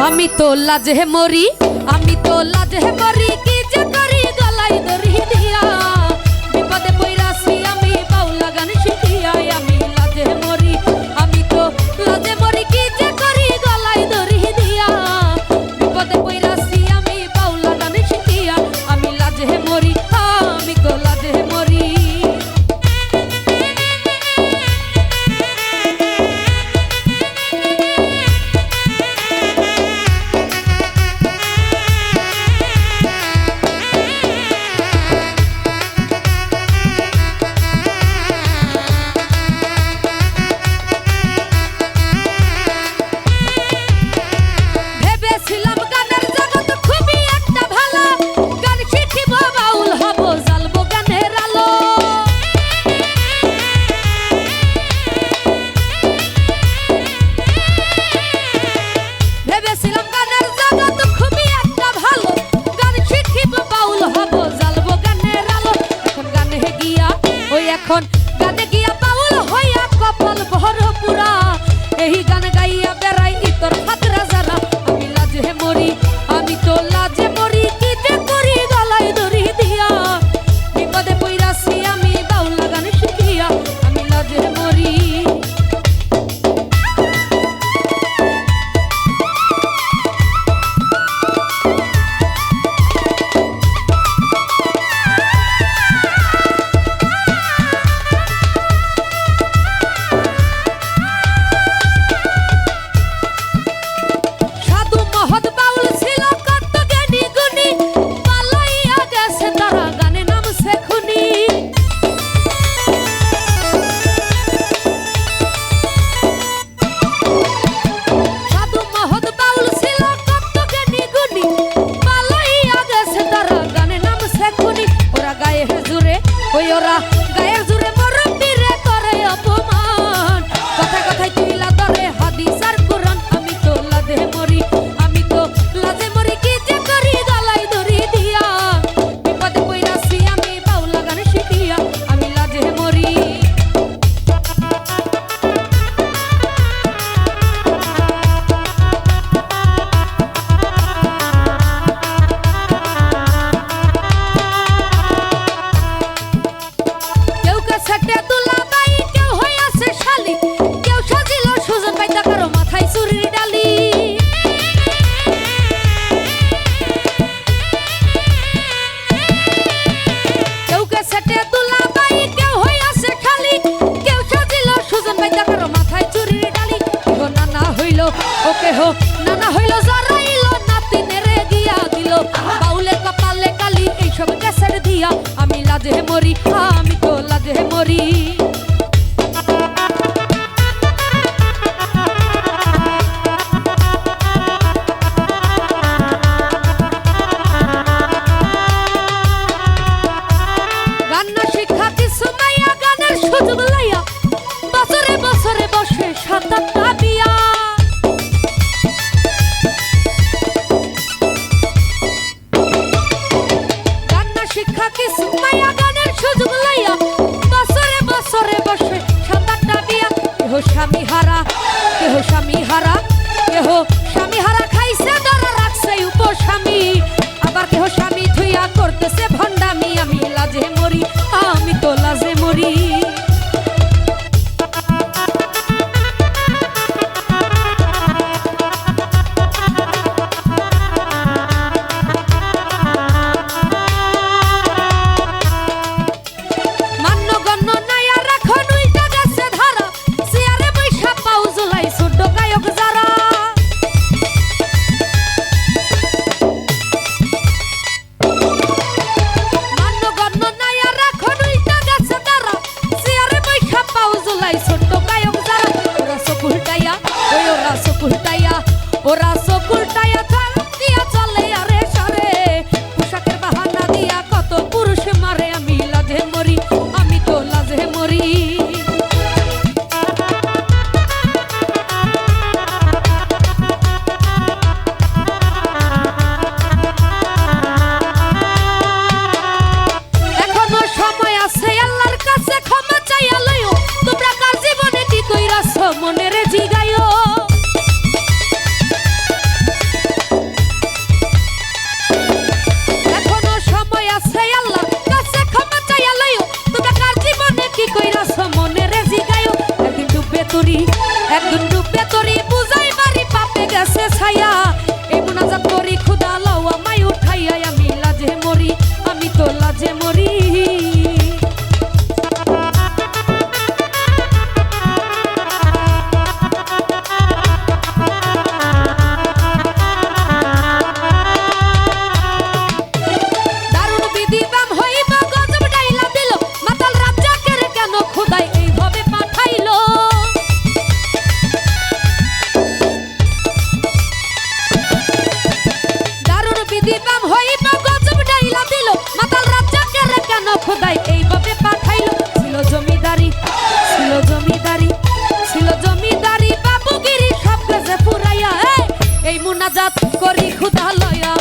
আমি তো লাজে মরি, আমি তো লাজে মরি, কি যে করি গলায় দড়ি দিয়া, বিপদে পইরাছি আমি বাউলা গান শিখিয়া। আমি লাজে মরি, আমি তো লাজে মরি, কি যে করি গলায় দড়ি দিয়া, বিপদে পইরাছি আমি বাউলা গান শিখিয়া। আমি লাজে মরি, আমি তো লাজে মরি। এখন গানে গিয়া বাউল হইয়া কপাল ভর পুরা, এই গান গাইয়া বেড়াই ইতর ফাতরা যারা। আমি লাজে মরি, আমি তো লাজে মরি, কি যে করি গলায় দড়ি দিয়া, বিপদে পইরাছি আমি বাউলা গান শিখিয়া। আমি লাজে মরি। ওই ওরা গায়ের জুড়ে মুরব্বিরে করে অপমান, কথায় কথায় তুইলা ধরে হাদিস আর কুরআন। আমি তো লাজে মরি, আমি তো লাজে মরি, কি যে করি গলায় দড়ি দিয়া, বিপদে পইরাছি আমি বাউলা গান শিখিয়া। আমি লাজে মরি। ওকে হো নানা হইল জরাইল, নাতিনেরে দিয়া দিল বাউলে কপালে কালি, এইসব কেসের দিয়া। আমি লাজে মরি, আমি তো লাজে মরি। গান শিক্ষা কিছু মাইয়া গানের সুযোগ লাইয়া, বছরে বছরে বসে ৭-৮টা বিয়া। শিক্ষা কিছু মাইয়া গানের সুযোগ লাইয়া, বছরে বছরে বসে ৭-৮টা বিয়া। কেহ স্বামী হারা, কেহ স্বামী হারা, কেহ স্বামী হারা খাইছে ধরা রাখছে উপস্বামী, আবার কেহ স্বামী ধুইয়া করতেছে ভণ্ডামি। আমি লাজে মরি, আমি তো লাজে মরি। ওরা সকুলটাইয়া দিয়া চলে আরে সারে, পোশাকের বাহানা দিয়া কত পুরুষ মারে। আমি লাজে মরি, আমি তো লাজে মরি। এখনো সময় আছে, আল্লাহর কাছে ক্ষমা চাইয়া লইও, তোমরা কার জীবনে কি কইরাছো মনের জিগাইও। রাত করি ক্ষুধা লয়া